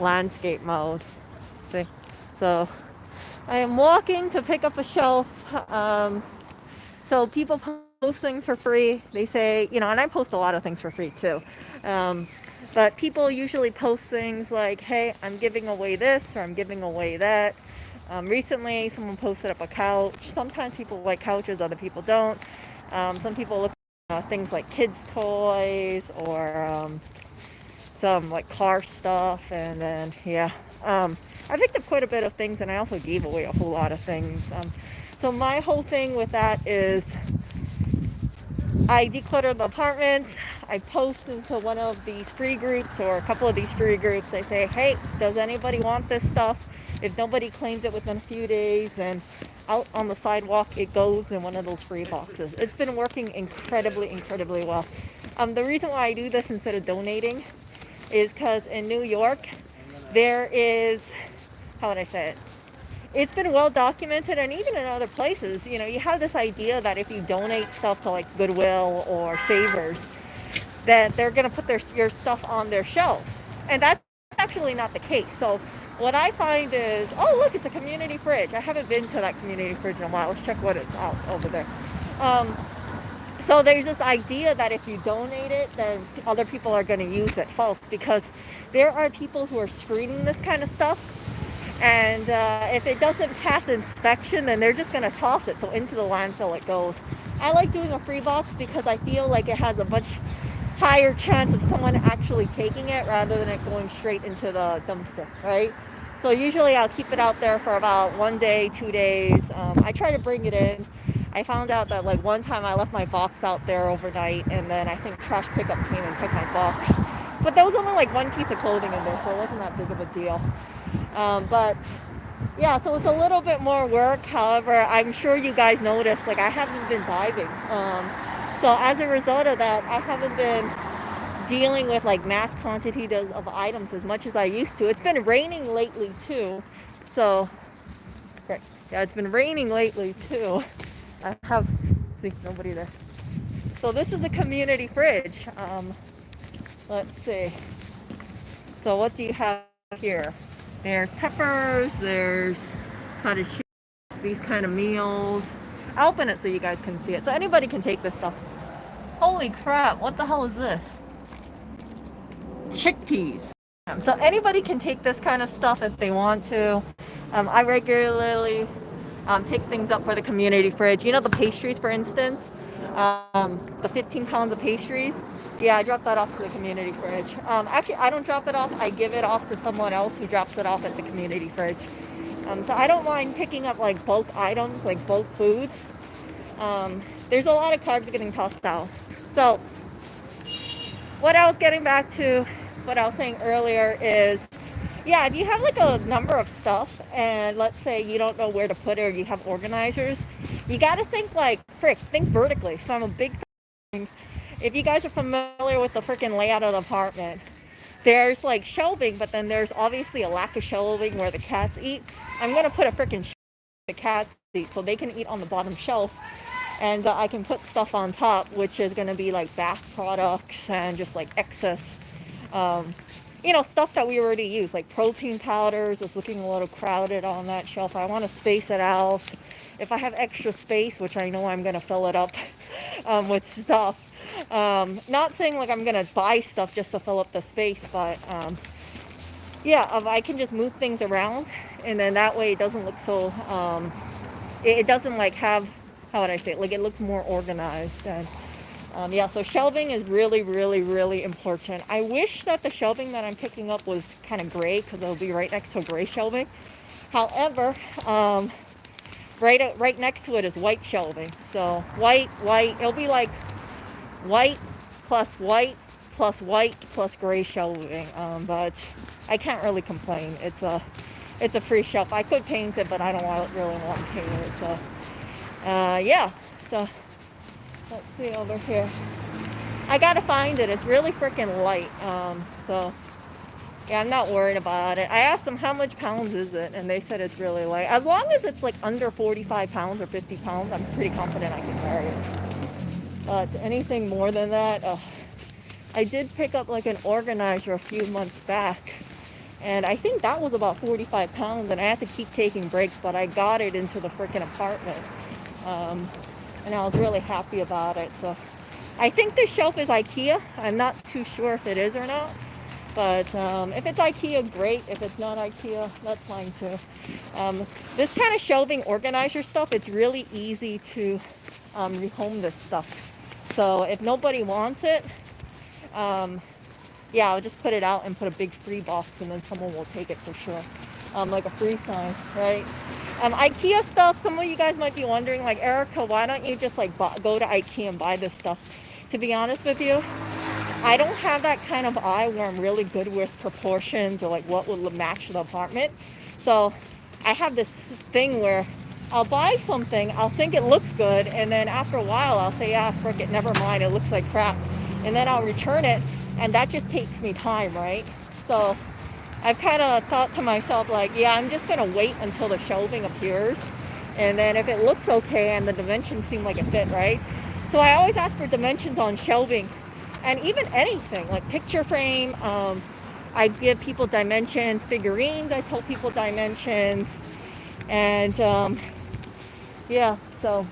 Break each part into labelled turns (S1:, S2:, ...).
S1: landscape mode. See? So I am walking to pick up a shelf. So people post things for free. They say, and I post a lot of things for free too. Um, but people usually post things like, hey, I'm giving away this or I'm giving away that. Recently, someone posted up a couch. Sometimes people like couches, other people don't. Some people look at things like kids' toys or some like car stuff. And then, yeah. I picked up quite a bit of things and I also gave away a whole lot of things. So my whole thing with that is I declutter the apartment. I post into one of these free groups or a couple of these free groups. I say, hey, does anybody want this stuff? If nobody claims it within a few days, then out on the sidewalk, it goes in one of those free boxes. It's been working incredibly, incredibly well. The reason why I do this instead of donating is because in New York, there is, how would I say it? It's been well documented, and even in other places, you have this idea that if you donate stuff to like Goodwill or Savers, that they're going to put your stuff on their shelves. And that's actually not the case. So what I find is, oh, look, it's a community fridge. I haven't been to that community fridge in a while. Let's check what it's out over there. Um, so there's this idea that if you donate it, then other people are going to use it. False, because there are people who are screening this kind of stuff. And if it doesn't pass inspection, then they're just going to toss it. So into the landfill it goes. I like doing a free box because I feel like it has a much higher chance of someone actually taking it rather than it going straight into the dumpster, right? So usually I'll keep it out there for about 1 day, 2 days. I try to bring it in. I found out that like one time I left my box out there overnight, and then I think trash pickup came and took my box. But there was only like one piece of clothing in there, so it wasn't that big of a deal. But yeah, so it's a little bit more work. However, I'm sure you guys noticed, like I haven't been diving. So as a result of that, I haven't been dealing with like mass quantities of items as much as I used to. It's been raining lately too. So, right. Yeah, it's been raining lately too. I have, see, nobody there. So this is a community fridge. Let's see. So what do you have here? There's peppers, there's cottage cheese, these kind of meals. I'll open it so you guys can see it. So anybody can take this stuff. Holy crap, what the hell is this? Chickpeas. So anybody can take this kind of stuff if they want to. I regularly pick things up for the community fridge. You know the pastries, for instance? The 15 pounds of pastries? Yeah, I drop that off to the community fridge. Actually, I don't drop it off. I give it off to someone else who drops it off at the community fridge. So I don't mind picking up like bulk items, like bulk foods. There's a lot of carbs getting tossed out. So what I was getting back to, what I was saying earlier is, yeah, if you have like a number of stuff and let's say you don't know where to put it or you have organizers, you got to think like, think vertically. So I'm a big fan. If you guys are familiar with the freaking layout of the apartment, there's like shelving, but then there's obviously a lack of shelving where the cats eat. I'm going to put a freaking shelf where the cats eat so they can eat on the bottom shelf. And I can put stuff on top, which is going to be like bath products and just like excess, stuff that we already use, like protein powders. It's looking a little crowded on that shelf. I want to space it out. If I have extra space, which I know I'm going to fill it up with stuff. Not saying like I'm going to buy stuff just to fill up the space, but I can just move things around. And then that way it doesn't look so, it doesn't like have, how would I say it? Like it looks more organized. And so shelving is really, really, really important. I wish that the shelving that I'm picking up was kind of gray because it'll be right next to gray shelving. However, right next to it is white shelving. So white, it'll be like white plus gray shelving. But I can't really complain. It's a free shelf. I could paint it, but I don't really want to paint it. So so let's see over here. I gotta find it. It's really freaking light. I'm not worried about it. I asked them how much pounds is it, and they said it's really light. As long as it's like under 45 pounds or 50 pounds, I'm pretty confident I can carry it. But anything more than that, I did pick up like an organizer a few months back. And I think that was about 45 pounds, and I had to keep taking breaks, but I got it into the freaking apartment. Um, and I was really happy about it. So I think this shelf is IKEA. I'm not too sure if it is or not. But if it's IKEA, great. If it's not IKEA, that's fine too. This kind of shelving organizer stuff, it's really easy to rehome this stuff. So if nobody wants it, yeah, I'll just put it out and put a big free box, and then someone will take it for sure. Like a free sign, right? IKEA stuff, some of you guys might be wondering, like, Erica, why don't you just like go to IKEA and buy this stuff? To be honest with you, I don't have that kind of eye where I'm really good with proportions or like what will match the apartment. So I have this thing where I'll buy something, I'll think it looks good, and then after a while I'll say, yeah, frick it, never mind, it looks like crap. And then I'll return it, and that just takes me time, right? So I've kind of thought to myself, like, yeah, I'm just going to wait until the shelving appears. And then if it looks okay and the dimensions seem like it fit, right? So I always ask for dimensions on shelving. And even anything, like picture frame, I give people dimensions. Figurines, I tell people dimensions. And yeah, so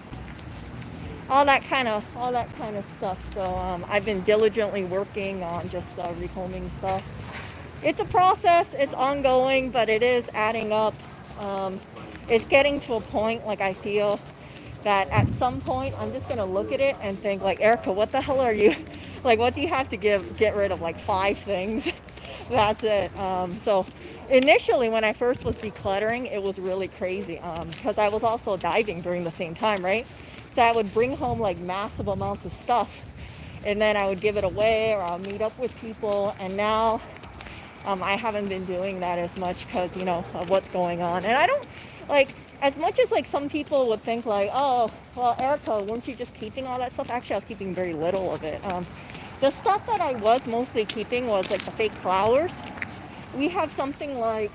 S1: all that kind of stuff. So I've been diligently working on just rehoming stuff. It's a process, it's ongoing, but it is adding up. It's getting to a point, like, I feel that at some point I'm just gonna look at it and think, like, Erica, what the hell are you like, what do you have to get rid of? Like 5 things. That's it. So initially when I first was decluttering, it was really crazy, because I was also diving during the same time, right? So I would bring home like massive amounts of stuff, and then I would give it away, or I'll meet up with people. And now I haven't been doing that as much because, you know, of what's going on. And I don't, like, as much as like some people would think like, oh, well, Erica, weren't you just keeping all that stuff? Actually, I was keeping very little of it. The stuff that I was mostly keeping was like the fake flowers. We have something like,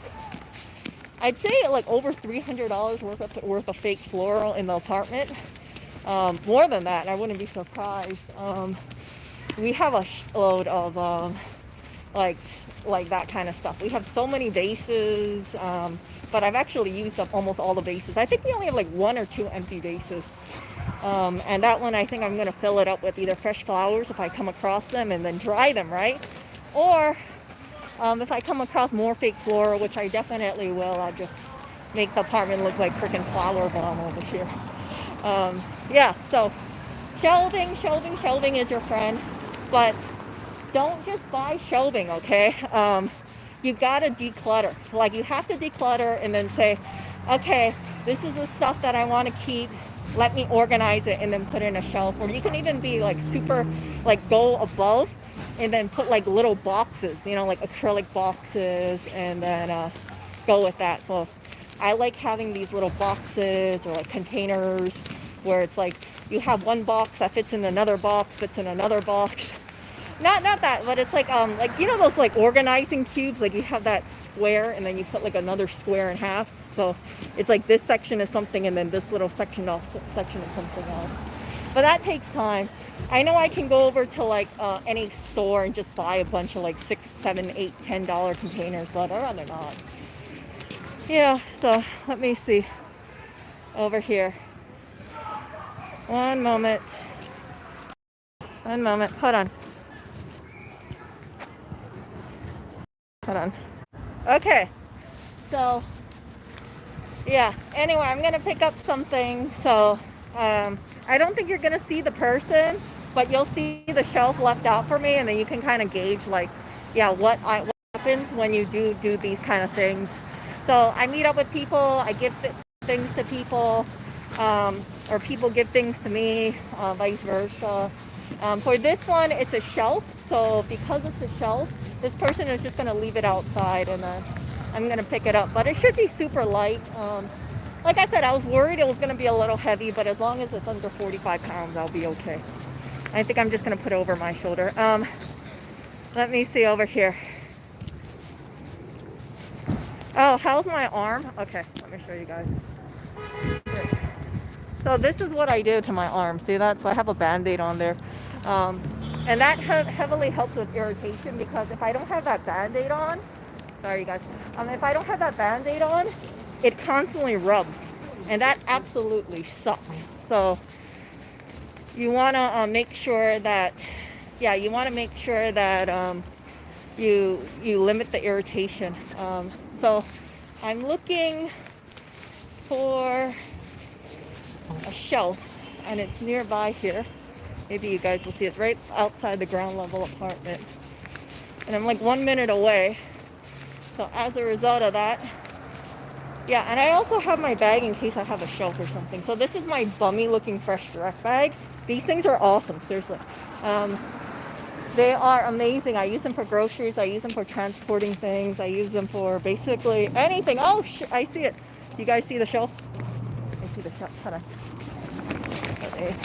S1: I'd say like over $300 worth of fake floral in the apartment. More than that, and I wouldn't be surprised. We have a load of like that kind of stuff. We have so many vases, but I've actually used up almost all the vases. I think we only have like 1 or 2 empty vases. And that one, I think I'm going to fill it up with either fresh flowers if I come across them, and then dry them, right? Or if I come across more fake floral, which I definitely will, I'll just make the apartment look like freaking Flower Bomb over here. Yeah, so shelving is your friend, but don't just buy shelving, okay? You gotta declutter. Like, you have to declutter and then say, okay, this is the stuff that I want to keep. Let me organize it and then put it in a shelf. Or you can even be like super, like, go above and then put like little boxes, you know, like acrylic boxes, and then go with that. So I like having these little boxes or like containers where it's like you have one box that fits in another box, fits in another box. Not that, but it's like you know those like organizing cubes, like you have that square and then you put like another square in half. So it's like this section is something and then this little section is something else. But that takes time. I know I can go over to like any store and just buy a bunch of like $6, $7, $8, $10 containers, but I'd rather not. Yeah, so let me see over here. One moment. Hold on. Okay, so yeah, anyway, I'm gonna pick up something. So I don't think you're gonna see the person, but you'll see the shelf left out for me, and then you can kind of gauge, like, yeah, what happens when you do these kind of things. So I meet up with people, I give things to people, or people give things to me, vice versa. For this one, it's a shelf. So because it's a shelf, this person is just going to leave it outside, and I'm going to pick it up. But it should be super light. Like I said, I was worried it was going to be a little heavy, but as long as it's under 45 pounds, I'll be okay. I think I'm just going to put it over my shoulder. Let me see over here. Oh, how's my arm? Okay, let me show you guys. So this is what I do to my arm. See that? So I have a Band-Aid on there. And that heavily helps with irritation, because if I don't have that Band-Aid on, Sorry, you guys. If I don't have that Band-Aid on, it constantly rubs, and that absolutely sucks. So you want to make sure that, yeah, you want to make sure that you limit the irritation. So I'm looking for a shelf, and it's nearby here. Maybe you guys will see it's right outside the ground level apartment, and I'm like 1 minute away. So as a result of that, yeah, and I also have my bag in case I have a shelf or something. So this is my bummy looking Fresh Direct bag. These things are awesome, seriously. They are amazing. I use them for groceries. I use them for transporting things. I use them for basically anything. Oh, I see it. You guys see the shelf? I see the shelf. Hold on. Okay.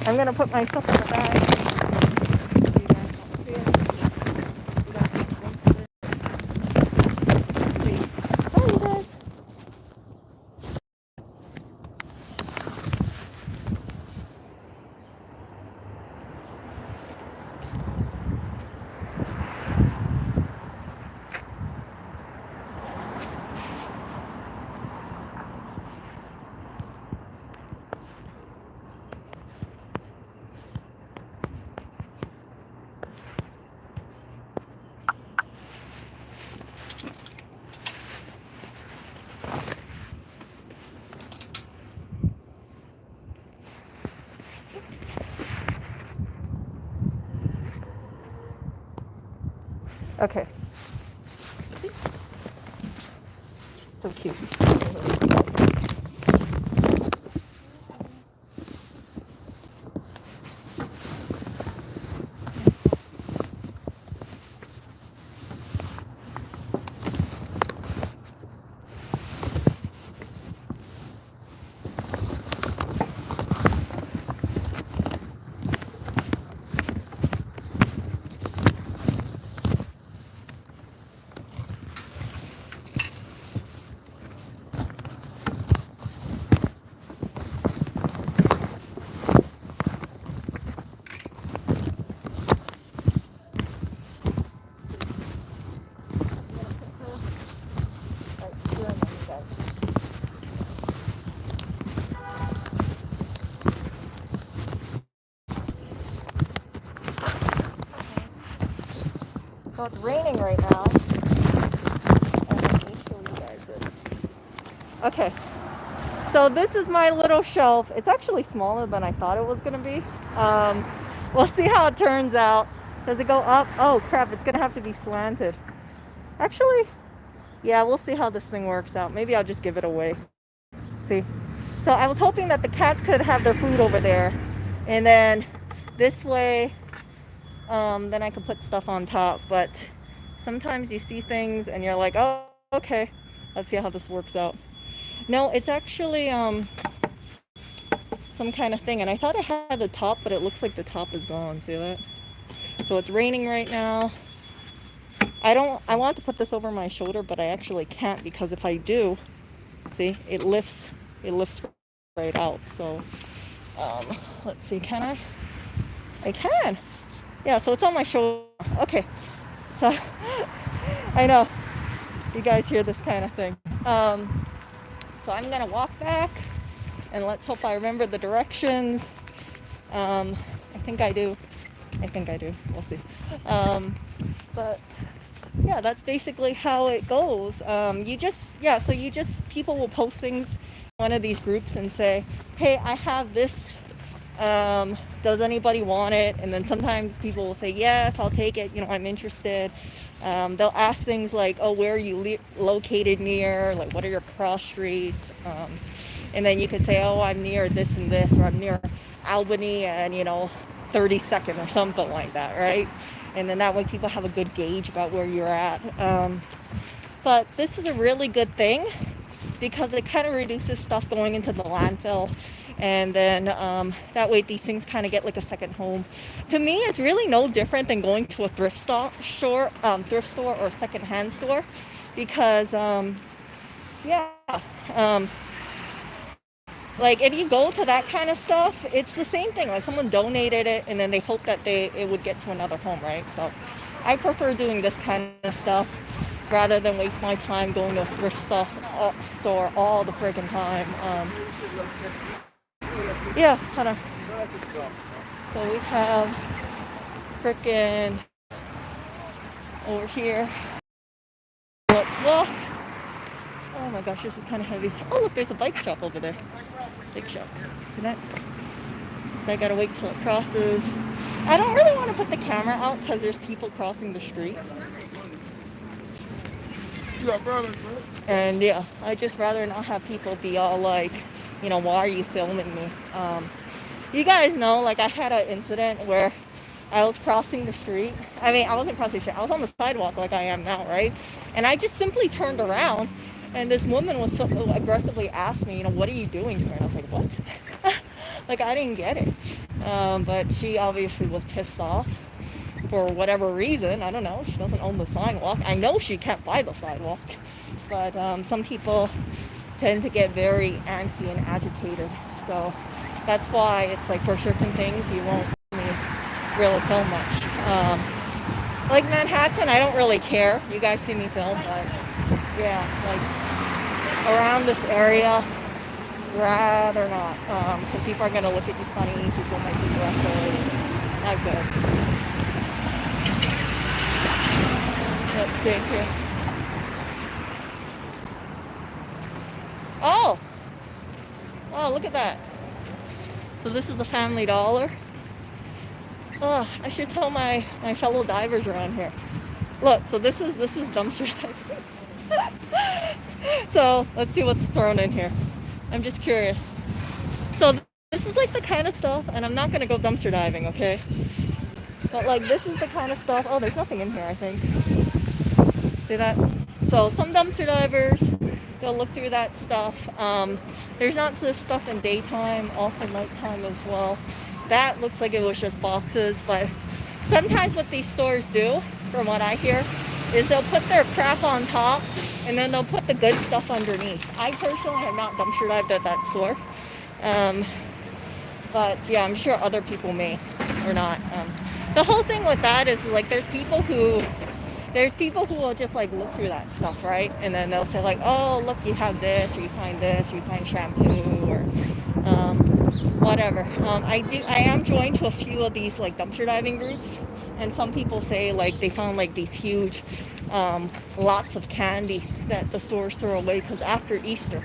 S1: I'm going to put my stuff in the bag. Okay. So cute. So it's raining right now. And let me show you guys this. Okay. So this is my little shelf. It's actually smaller than I thought it was going to be. We'll see how it turns out. Does it go up? Oh crap, it's going to have to be slanted. Actually, yeah, we'll see how this thing works out. Maybe I'll just give it away. See? So I was hoping that the cats could have their food over there. And then this way, then I could put stuff on top. But sometimes you see things and you're like, oh, okay, let's see how this works out. No, it's actually some kind of thing. And I thought it had the top, but it looks like the top is gone. See that? So it's raining right now. I want to put this over my shoulder, but I actually can't, because if I do, see, it lifts right out. So let's see, can I? I can. Yeah, so it's on my shoulder. Okay. So I know you guys hear this kind of thing. So I'm gonna walk back, and let's hope I remember the directions. I think I do. We'll see. But yeah, that's basically how it goes. People will post things in one of these groups and say, hey, I have this. Does anybody want it? And then sometimes people will say, yes, I'll take it. I'm interested. They'll ask things like, oh, where are you located near? Like, what are your cross streets? And then you could say, oh, I'm near this and this, or I'm near Albany and, 32nd or something like that, right? And then that way people have a good gauge about where you're at. But this is a really good thing because it kind of reduces stuff going into the landfill. And then that way these things kind of get like a second home. To me, it's really no different than going to a thrift store or secondhand store, because like if you go to that kind of stuff, it's the same thing. Like someone donated it and then they hope that it would get to another home, right? So I prefer doing this kind of stuff. rather than waste my time going to a thrift store all the friggin' time. Yeah, hold on. So we have frickin' over here. Let's walk. Oh my gosh, this is kind of heavy. Oh look, there's a bike shop over there. Bike shop. See that? I gotta wait till it crosses. I don't really want to put the camera out because there's people crossing the street. And yeah, I just rather not have people be all like, you know, why are you filming me? You guys know, like I had an incident where I was crossing the street. I mean, I wasn't crossing the street. I was on the sidewalk like I am now, right? And I just simply turned around and this woman was so aggressively asked me, you know, what are you doing here? And I was like, what? Like, I didn't get it. But she obviously was pissed off for whatever reason. I don't know. She doesn't own the sidewalk. I know she can't buy the sidewalk. But some people tend to get very antsy and agitated. So that's why it's like for certain things you won't really film much. Like Manhattan, I don't really care. You guys see me film, but yeah, like around this area, rather not. Because people are going to look at you funny. People might be aggressive. Not good. Let's see here. Oh! Oh, look at that. So this is a Family Dollar. Oh, I should tell my fellow divers around here. Look, so this is dumpster diving. So let's see what's thrown in here. I'm just curious. So this is like the kind of stuff, and I'm not gonna go dumpster diving, okay? But like this is the kind of stuff. Oh, there's nothing in here, I think. See that? So some dumpster divers, they'll look through that stuff. There's not such stuff in daytime, also nighttime as well. That looks like it was just boxes, but sometimes what these stores do, from what I hear, is they'll put their crap on top and then they'll put the good stuff underneath. I personally have not dumpster dived at that store. But yeah, I'm sure other people may or not. The whole thing with that is like there's people who will just like look through that stuff, right? And then they'll say like, oh, look, you have this, or you find shampoo, or whatever. I am joined to a few of these like dumpster diving groups, and some people say like they found like these huge lots of candy that the stores throw away because after Easter.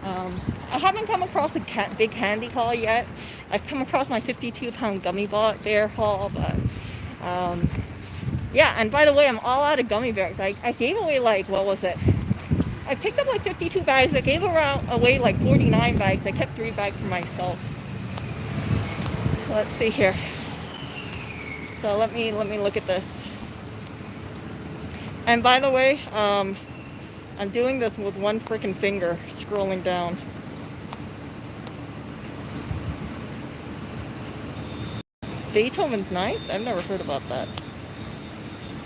S1: I haven't come across a big candy haul yet. I've come across my 52-pound gummy bear haul, but yeah. And by the way, I'm all out of gummy bears. I gave away like, what was it? I picked up like 52 bags. I gave away like 49 bags. I kept 3 bags for myself. Let's see here. So let me look at this. And by the way, I'm doing this with one freaking finger, scrolling down. Beethoven's Ninth? I've never heard about that.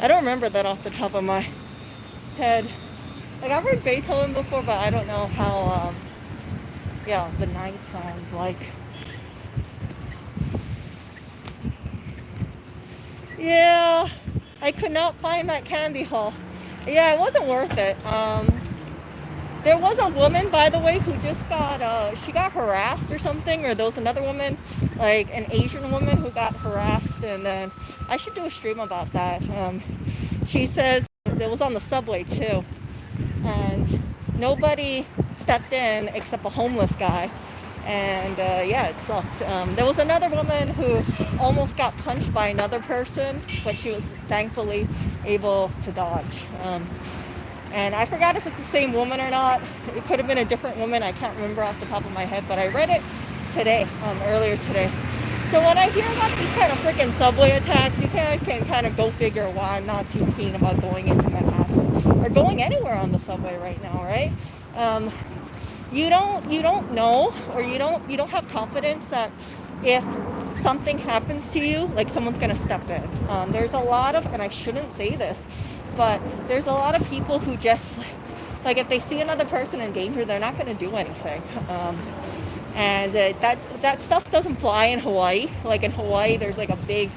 S1: I don't remember that off the top of my head. Like, I've heard Beethoven before, but I don't know how, yeah, the ninth sounds like. Yeah, I could not find that candy haul. Yeah, it wasn't worth it. There was a woman, by the way, who just she got harassed or something, or there was another woman, like an Asian woman who got harassed, and then I should do a stream about that. She says it was on the subway too, and nobody stepped in except a homeless guy, and yeah, it sucked. There was another woman who almost got punched by another person, but she was thankfully able to dodge. And I forgot if it's the same woman or not. It could have been a different woman. I can't remember off the top of my head, but I read it today, earlier today. So when I hear about these kind of freaking subway attacks, you guys can kind of go figure why I'm not too keen about going into Manhattan or going anywhere on the subway right now, right? You don't know, or you don't have confidence that if something happens to you, like someone's gonna step in. There's a lot of, and I shouldn't say this, but there's a lot of people who just, like, if they see another person in danger, they're not going to do anything. And that stuff doesn't fly in Hawaii. Like in Hawaii, there's like a big,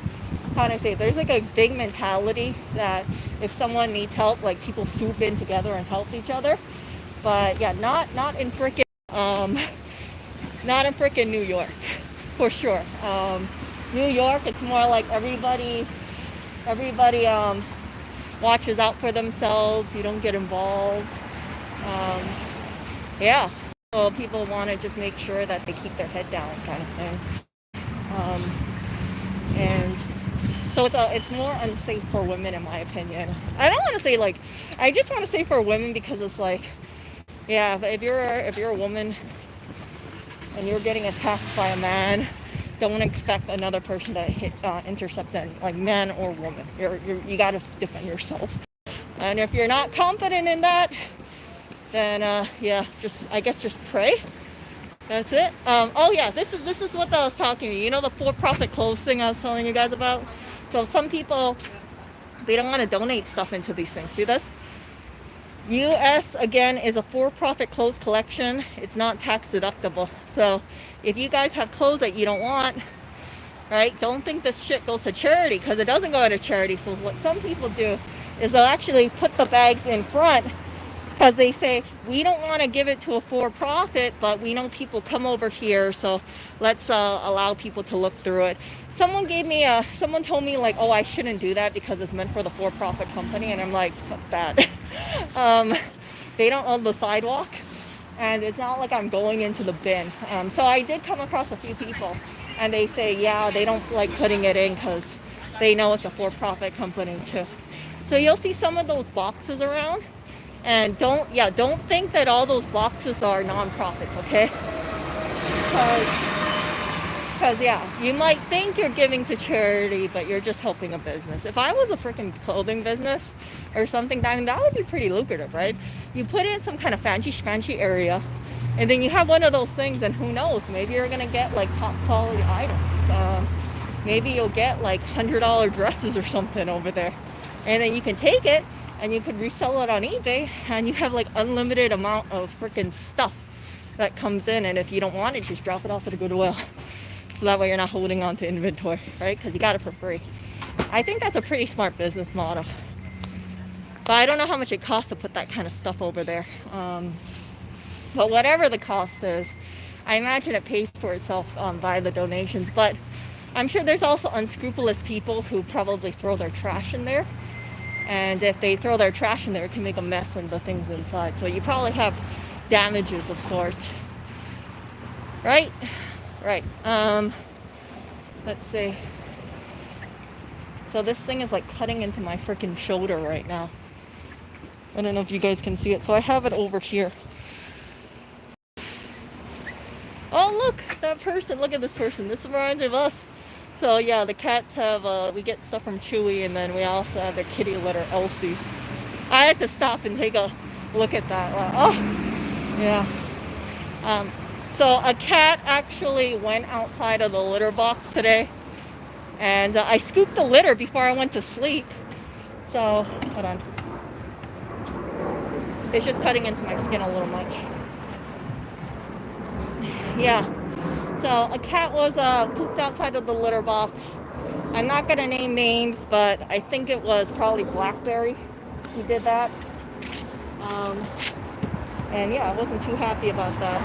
S1: how do I say it? There's like a big mentality that if someone needs help, like people swoop in together and help each other. But yeah, not in frickin' not in frickin' New York, for sure. New York, it's more like everybody watches out for themselves. You don't get involved. Um, yeah, so people want to just make sure that they keep their head down, kind of thing. Um, and so it's more unsafe for women, in my opinion. I don't want to say like, I just want to say for women because it's like, yeah, but if you're a woman and you're getting attacked by a man, don't expect another person to intercept them, like man or woman. You got to defend yourself. And if you're not confident in that, then yeah, I guess just pray. That's it. Oh yeah, this is what I was talking to you. You know the for-profit clothes thing I was telling you guys about? So some people, they don't want to donate stuff into these things. See this? US, again, is a for-profit clothes collection. It's not tax deductible. So if you guys have clothes that you don't want, right, don't think this shit goes to charity, because it doesn't go to charity. So what some people do is they'll actually put the bags in front, because they say, we don't want to give it to a for-profit, but we know people come over here, so let's allow people to look through it. Someone told me like, oh, I shouldn't do that because it's meant for the for-profit company, and I'm like, fuck that. They don't own the sidewalk, and it's not like I'm going into the bin. So I did come across a few people, and they say, yeah, they don't like putting it in because they know it's a for-profit company too. So you'll see some of those boxes around, and don't think that all those boxes are non-profits, okay? Because yeah, you might think you're giving to charity, but you're just helping a business. If I was a freaking clothing business or something, that would be pretty lucrative, right? You put in some kind of fancy area, and then you have one of those things, and who knows, maybe you're gonna get like top quality items. Maybe you'll get like $100 dresses or something over there, and then you can take it and you can resell it on eBay, and you have like unlimited amount of freaking stuff that comes in, and if you don't want it, just drop it off at a Goodwill. So that way you're not holding on to inventory, right? Because you got it for free. I think that's a pretty smart business model. But I don't know how much it costs to put that kind of stuff over there. But whatever the cost is, I imagine it pays for itself by the donations. But I'm sure there's also unscrupulous people who probably throw their trash in there. And if they throw their trash in there, it can make a mess in the things inside. So you probably have damages of sorts. Right? Right. Let's see. So this thing is like cutting into my freaking shoulder right now. I don't know if you guys can see it. So I have it over here. Oh, look, that person. Look at this person. This reminds me of us. So yeah, the cats have, we get stuff from Chewy, and then we also have their kitty litter, Elsie's. I had to stop and take a look at that. Oh, yeah. So a cat actually went outside of the litter box today, and I scooped the litter before I went to sleep. So, hold on. It's just cutting into my skin a little much. Yeah. So a cat was pooped outside of the litter box. I'm not gonna name names, but I think it was probably Blackberry who did that. And yeah, I wasn't too happy about that.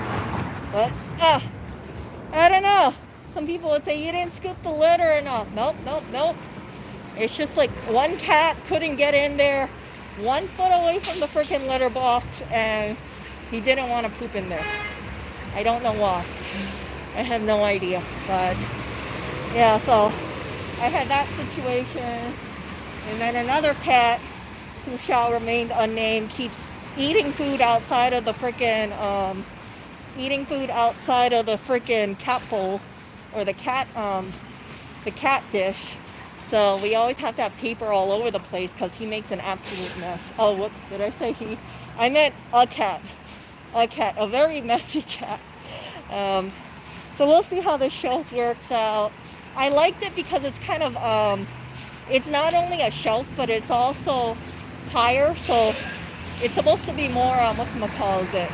S1: But I don't know. Some people would say you didn't scoop the litter enough. Nope. It's just like one cat couldn't get in there 1 foot away from the freaking litter box, and he didn't want to poop in there. I don't know why. I have no idea. But yeah, so I had that situation. And then another cat, who shall remain unnamed, keeps eating food outside of the freaking cat bowl, or the cat dish. So we always have to have paper all over the place because he makes an absolute mess. Oh, whoops, did I say he? I meant a cat, a very messy cat. So we'll see how the shelf works out. I liked it because it's kind of, it's not only a shelf, but it's also higher, so it's supposed to be more, whatchamacallit?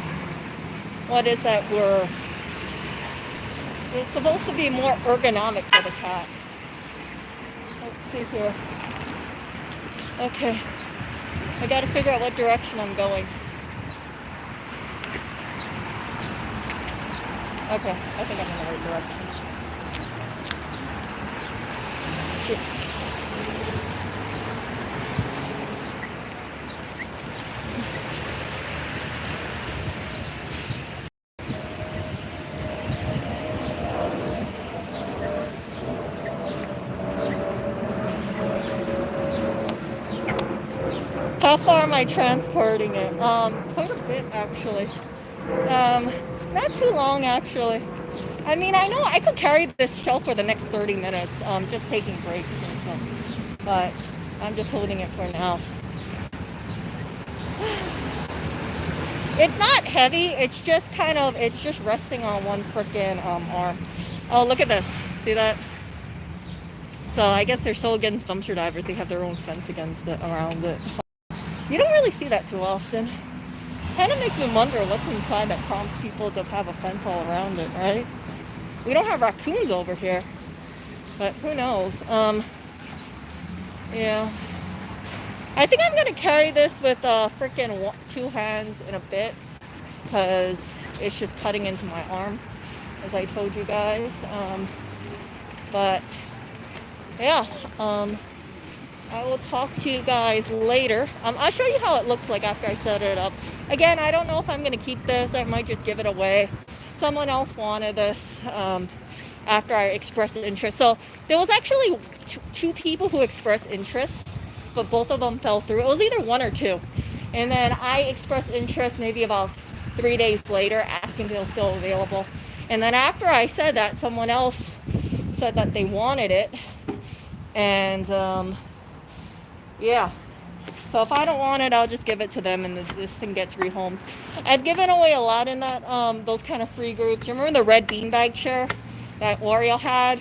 S1: What is that word? It's supposed to be more ergonomic for the cat. Let's see here. Okay. I gotta figure out what direction I'm going. Okay, I think I'm in the right direction. How far am I transporting it? Quite a bit actually. Not too long actually. I mean, I know I could carry this shelf for the next 30 minutes, just taking breaks and stuff. But I'm just holding it for now. It's not heavy, it's just it's just resting on one freaking arm. Oh, look at this. See that? So I guess they're so against dumpster divers, they have their own fence against it, around it. You don't really see that too often. Kind of makes me wonder what's inside that prompts people to have a fence all around it, right? We don't have raccoons over here, but who knows? Yeah. I think I'm gonna carry this with freaking 2 hands in a bit, because it's just cutting into my arm, as I told you guys. But yeah, I will talk to you guys later. I'll show you how it looks like after I set it up. Again, I don't know if I'm gonna keep this. I might just give it away. Someone else wanted this after I expressed interest. So there was actually two people who expressed interest, but both of them fell through. It was either 1 or 2. And then I expressed interest maybe about 3 days later, asking if it was still available. And then after I said that, someone else said that they wanted it. And yeah. So if I don't want it, I'll just give it to them, and this thing gets rehomed. I've given away a lot in that those kind of free groups. You remember the red beanbag chair that Oreo had?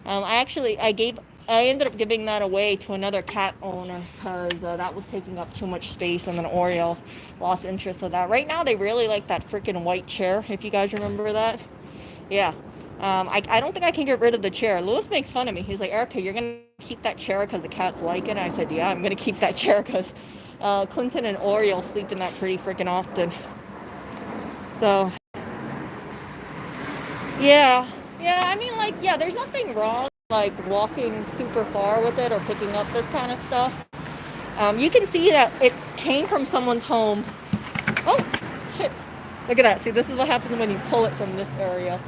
S1: I ended up giving that away to another cat owner, because that was taking up too much space, and then Oreo lost interest of that. Right now, they really like that freaking white chair, if you guys remember that. Yeah. I don't think I can get rid of the chair. Lewis makes fun of me. He's like, Erica, you're going to keep that chair because the cats like it? And I said, yeah, I'm going to keep that chair because Clinton and Oreo sleep in that pretty freaking often. So, yeah. Yeah, I mean, like, yeah, there's nothing wrong, like, walking super far with it or picking up this kind of stuff. You can see that it came from someone's home. Oh, shit. Look at that. See, this is what happens when you pull it from this area.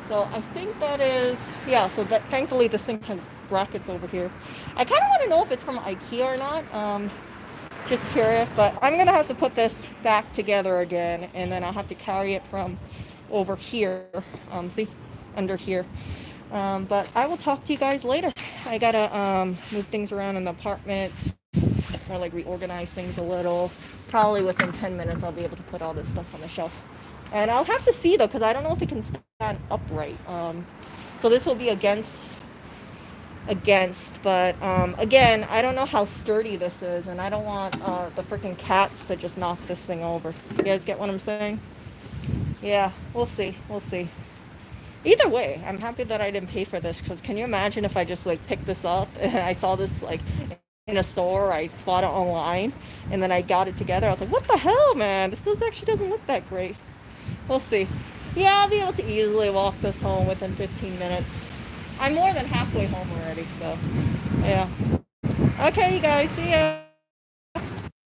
S1: So I think that is, yeah, so that thankfully this thing has brackets over here. I kind of want to know if it's from IKEA or not. Just curious, but I'm going to have to put this back together again, and then I'll have to carry it from over here, see, under here. But I will talk to you guys later. I got to move things around in the apartment, or like reorganize things a little. Probably within 10 minutes I'll be able to put all this stuff on the shelf. And I'll have to see though, because I don't know if it can stand upright. So this will be against, but again, I don't know how sturdy this is, and I don't want the freaking cats to just knock this thing over. You guys get what I'm saying? Yeah, we'll see. Either way, I'm happy that I didn't pay for this, because can you imagine if I just like picked this up and I saw this like in a store, I bought it online, and then I got it together. I was like, what the hell, man? This actually doesn't look that great. We'll see. Yeah, I'll be able to easily walk this home within 15 minutes. I'm more than halfway home already, so yeah. Okay, you guys, see ya.